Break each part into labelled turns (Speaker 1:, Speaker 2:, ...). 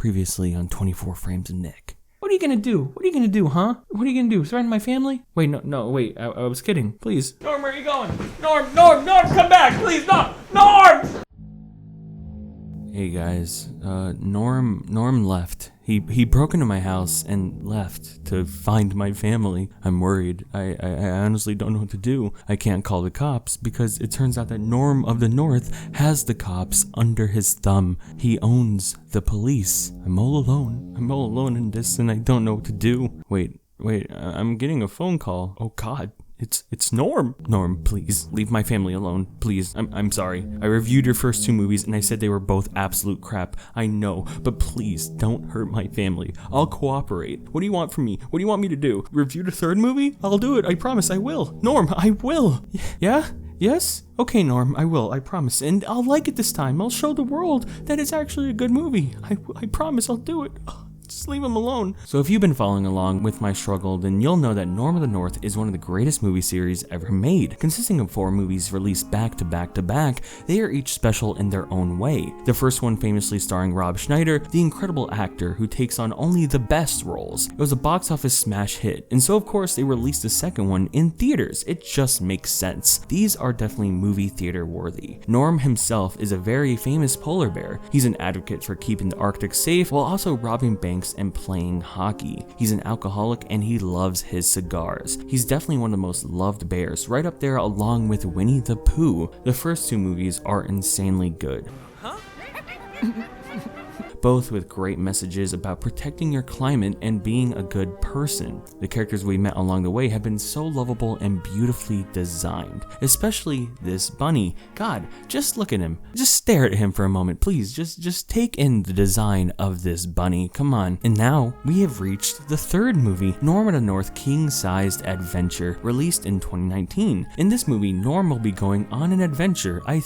Speaker 1: Previously on 24 Frames of Nick. What are you gonna do? What are you gonna do, huh? What are you gonna do? Threaten my family? Wait, wait, I was kidding. Please. Norm, where are you going? Norm, come back, please, Norm! Hey guys, Norm left. He broke into my house and left to find my family. I'm worried. I honestly don't know what to do. I can't call the cops because it turns out that Norm of the North has the cops under his thumb. He owns the police. I'm all alone in this and I don't know what to do. Wait, I'm getting a phone call. Oh God. It's Norm. Norm, please, leave my family alone. Please, I'm sorry. I reviewed your first two movies and I said they were both absolute crap. I know, but please don't hurt my family. I'll cooperate. What do you want from me? What do you want me to do? Review the third movie? I'll do it. I promise I will. Norm, I will. Yeah? Yes? Okay, Norm, I will. I promise. And I'll like it this time. I'll show the world that it's actually a good movie. I promise I'll do it. Just leave him alone. So if you've been following along with my struggle, then you'll know that Norm of the North is one of the greatest movie series ever made. Consisting of 4 movies released back to back to back, they are each special in their own way. The first one famously starring Rob Schneider, the incredible actor who takes on only the best roles. It was a box office smash hit, and so of course they released the second one in theaters. It just makes sense. These are definitely movie theater worthy. Norm himself is a very famous polar bear. He's an advocate for keeping the Arctic safe while also robbing banks and playing hockey. He's an alcoholic and he loves his cigars. He's definitely one of the most loved bears, right up there along with Winnie the Pooh. The first 2 movies are insanely good. Both with great messages about protecting your climate and being a good person. The characters we met along the way have been so lovable and beautifully designed, especially this bunny. God, just look at him. Just stare at him for a moment, please. Just take in the design of this bunny. Come on. And now we have reached the third movie, Norm of the North King-Sized Adventure, released in 2019. In this movie, Norm will be going on an adventure. I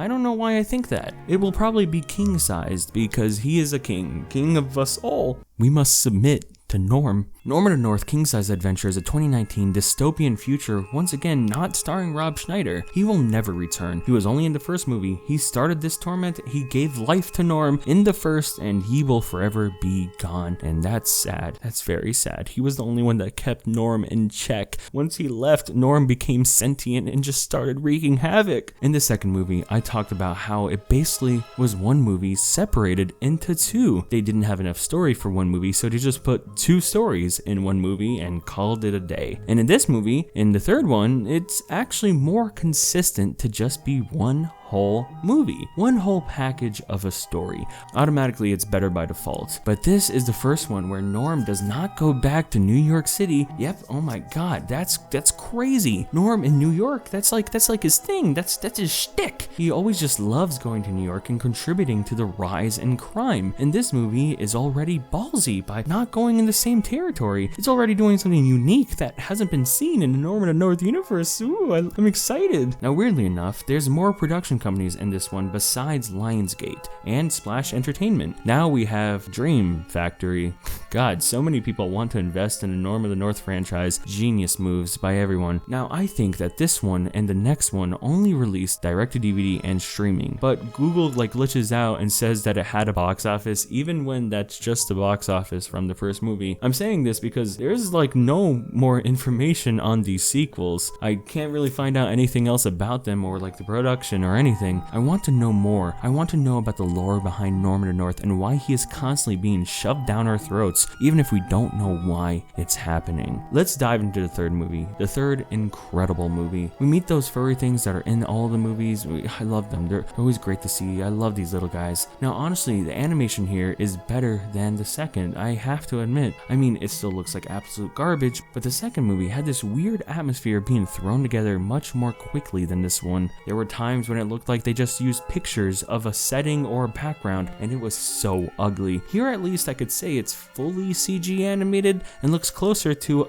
Speaker 1: don't know why I think that. It will probably be king-sized because he is a king of us all. We must submit to Norm. Norm of the North King-Size Adventure is a 2019 dystopian future, once again not starring Rob Schneider. He will never return. He was only in the first movie. He started this torment. He gave life to Norm in the first, and he will forever be gone. And that's sad. That's very sad. He was the only one that kept Norm in check. Once he left, Norm became sentient and just started wreaking havoc. In the second movie, I talked about how it basically was one movie separated into 2. They didn't have enough story for one movie, so they just put 2 stories in one movie and called it a day. And in this movie, in the third one, it's actually more consistent to just be one whole movie, one whole package of a story. Automatically it's better by default, but this is the first one where Norm does not go back to New York City. Yep, oh my God, that's crazy. Norm in New York, that's like his thing. That's his shtick. He always just loves going to New York and contributing to the rise in crime. And this movie is already ballsy by not going in the same territory. It's already doing something unique that hasn't been seen in the Norm of the North universe. Ooh, I'm excited. Now, weirdly enough, there's more production companies in this one besides Lionsgate and Splash Entertainment. Now we have Dream Factory. God, so many people want to invest in the Norm of the North franchise. Genius moves by everyone. Now I think that this one and the next one only released direct to DVD and streaming, but Google glitches out and says that it had a box office even when that's just the box office from the first movie. I'm saying this because there's no more information on these sequels. I can't really find out anything else about them or the production or anything. I want to know more. I want to know about the lore behind Norm of the North and why he is constantly being shoved down our throats, even if we don't know why it's happening. Let's dive into the third movie, the third incredible movie. We meet those furry things that are in all the movies. I love them. They're always great to see. I love these little guys. Now, honestly, the animation here is better than the second. I have to admit. I mean, it still looks like absolute garbage, but the second movie had this weird atmosphere being thrown together much more quickly than this one. There were times when it looked like they just used pictures of a setting or a background, and it was so ugly. Here at least I could say it's fully CG animated and looks closer to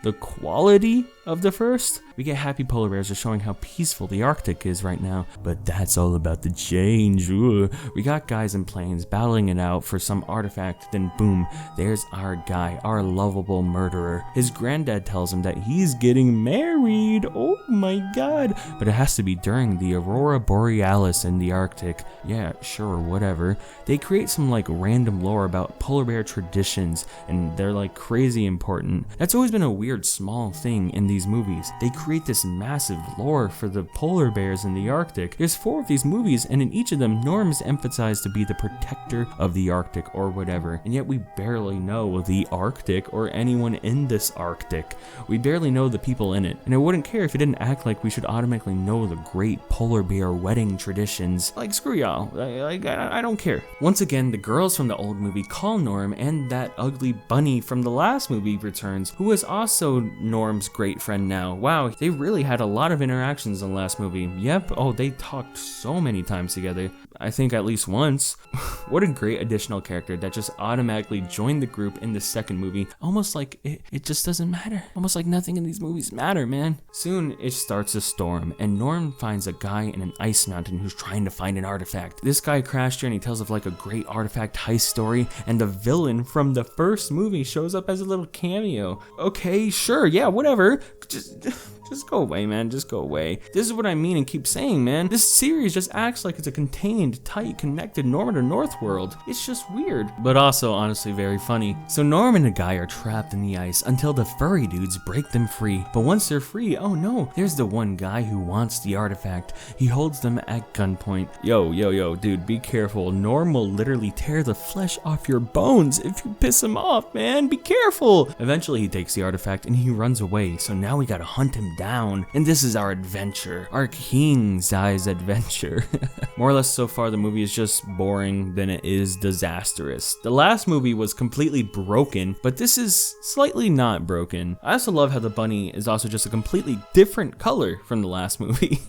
Speaker 1: the quality of the first. We get happy polar bears just showing how peaceful the Arctic is right now, but that's all about to change. Ooh. We got guys in planes battling it out for some artifact, then boom, there's our guy, our lovable murderer. His granddad tells him that he's getting married. Oh my god. But it has to be during the Aurora Borealis in the Arctic. Yeah, sure, whatever. They create some like random lore about polar bear traditions, and they're like crazy important. That's always been a weird small thing in these movies. They create this massive lore for the polar bears in the Arctic. There's 4 of these movies, and in each of them, Norm is emphasized to be the protector of the Arctic or whatever, and yet we barely know the Arctic or anyone in this Arctic. We barely know the people in it, and I wouldn't care if it didn't act like we should automatically know the great polar bear wedding traditions. Like, screw y'all, I don't care. Once again, the girls from the old movie call Norm, and that ugly bunny from the last movie returns, who is also Norm's great friend now. Wow, they really had a lot of interactions in the last movie. Yep, oh, they talked so many times together. I think at least once. What a great additional character that just automatically joined the group in the second movie. Almost like it just doesn't matter. Almost like nothing in these movies matter, man. Soon it starts to storm, and Norm finds a guy in an ice mountain who's trying to find an artifact. This guy crashed here and he tells of like a great artifact heist story, and the villain from the first movie shows up as a little cameo. Okay, sure, yeah, whatever. Just go away, man. Just go away. This is what I mean and keep saying, man. This series just acts like it's a contained, tight, connected Norm to North world. It's just weird, but also honestly very funny. So Norm and the guy are trapped in the ice until the furry dudes break them free. But once they're free, oh no, there's the one guy who wants the artifact. He holds them at gunpoint. Yo, dude, be careful. Norm will literally tear the flesh off your bones if you piss him off, man. Be careful. Eventually he takes the artifact and he runs away. So now we gotta hunt him down, and this is our adventure, our king-size adventure. More or less so far the movie is just boring than it is disastrous. The last movie was completely broken, but this is slightly not broken. I also love how the bunny is also just a completely different color from the last movie.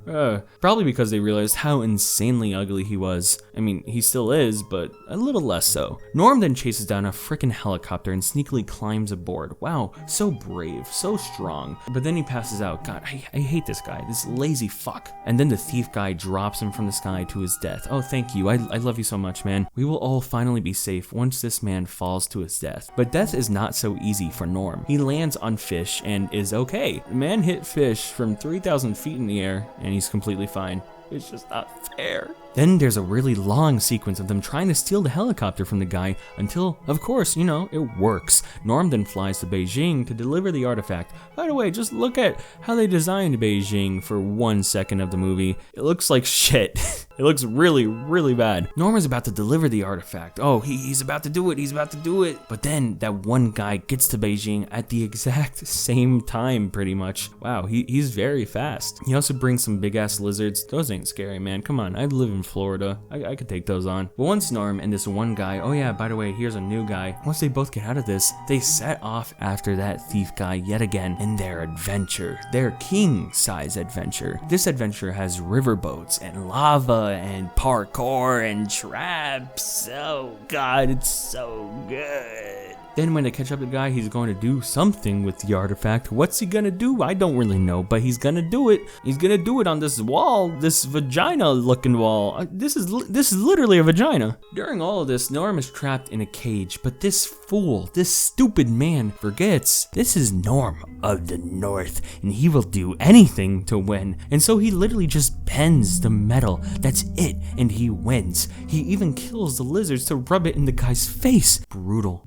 Speaker 1: Probably because they realized how insanely ugly he was. I mean, he still is, but a little less so. Norm then chases down a freaking helicopter and sneakily climbs aboard. Wow, so brave, so strong. But then he passes out. God, I hate this guy, this lazy fuck. And then the thief guy drops him from the sky to his death. Oh, thank you. I love you so much, man. We will all finally be safe once this man falls to his death. But death is not so easy for Norm. He lands on fish and is okay. The man hit fish from 3,000 feet in the air and he's completely fine. It's just not fair. Then there's a really long sequence of them trying to steal the helicopter from the guy until, of course, you know, it works. Norm then flies to Beijing to deliver the artifact. By the way, just look at how they designed Beijing for 1 second of the movie. It looks like shit. It looks really, really bad. Norm is about to deliver the artifact. Oh, he's about to do it. He's about to do it. But then that one guy gets to Beijing at the exact same time, pretty much. Wow, he's very fast. He also brings some big ass lizards. Those ain't scary, man. Come on, I live in Florida. I could take those on. But once Norm and this one guy, oh yeah, by the way, here's a new guy. Once they both get out of this, they set off after that thief guy yet again in their adventure, their king-size adventure. This adventure has riverboats and lava and parkour and traps. Oh god, it's so good. Then when they catch up to the guy, he's going to do something with the artifact. What's he gonna do? I don't really know, but he's gonna do it. He's gonna do it on this wall, this vagina-looking wall. This is literally a vagina. During all of this, Norm is trapped in a cage, but this fool, this stupid man forgets this is Norm of the North, and he will do anything to win. And so he literally just bends the metal. That's it, and he wins. He even kills the lizards to rub it in the guy's face. Brutal.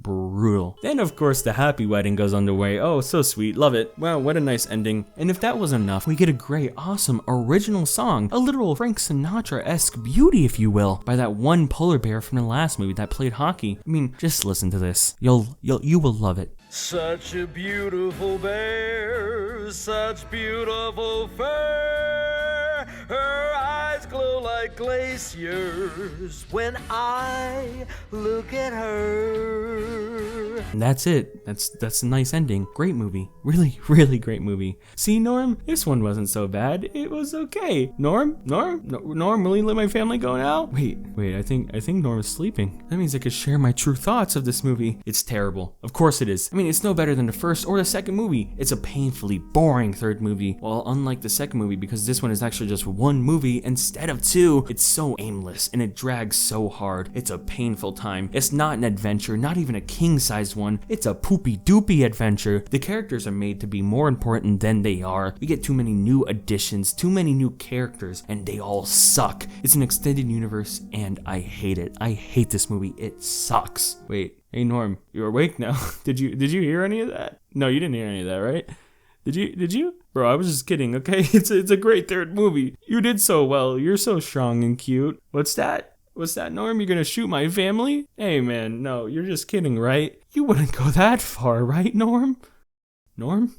Speaker 1: Then of course the happy wedding goes underway. Oh, so sweet, love it. Wow, what a nice ending. And if that wasn't enough, we get a great, awesome original song, a literal Frank Sinatra-esque beauty, if you will, by that one polar bear from the last movie that played hockey. I mean, just listen to this. You will love it.
Speaker 2: Such a beautiful bear, such beautiful fur. Her eyes glow like glaciers when I look at her.
Speaker 1: And that's it. That's a nice ending. Great movie. Really, really great movie. See, Norm? This one wasn't so bad. It was okay. Norm, will you let my family go now? Wait, I think Norm is sleeping. That means I could share my true thoughts of this movie. It's terrible. Of course it is. I mean, it's no better than the first or the second movie. It's a painfully boring third movie. Well, unlike the second movie, because this one is actually just one movie instead of two, it's so aimless and it drags so hard. It's a painful time. It's not an adventure, not even a king-sized one. It's a poopy-doopy adventure. The characters are made to be more important than they are. We get too many new additions, too many new characters, and they all suck. It's an extended universe, and I hate it. I hate this movie. It sucks. Wait, hey Norm, you're awake now. Did you hear any of that? No, you didn't hear any of that, right? Did you? Bro, I was just kidding, okay? It's a great third movie. You did so well. You're so strong and cute. What's that? What's that, Norm? You're gonna shoot my family? Hey, man, no, you're just kidding, right? You wouldn't go that far, right, Norm? Norm?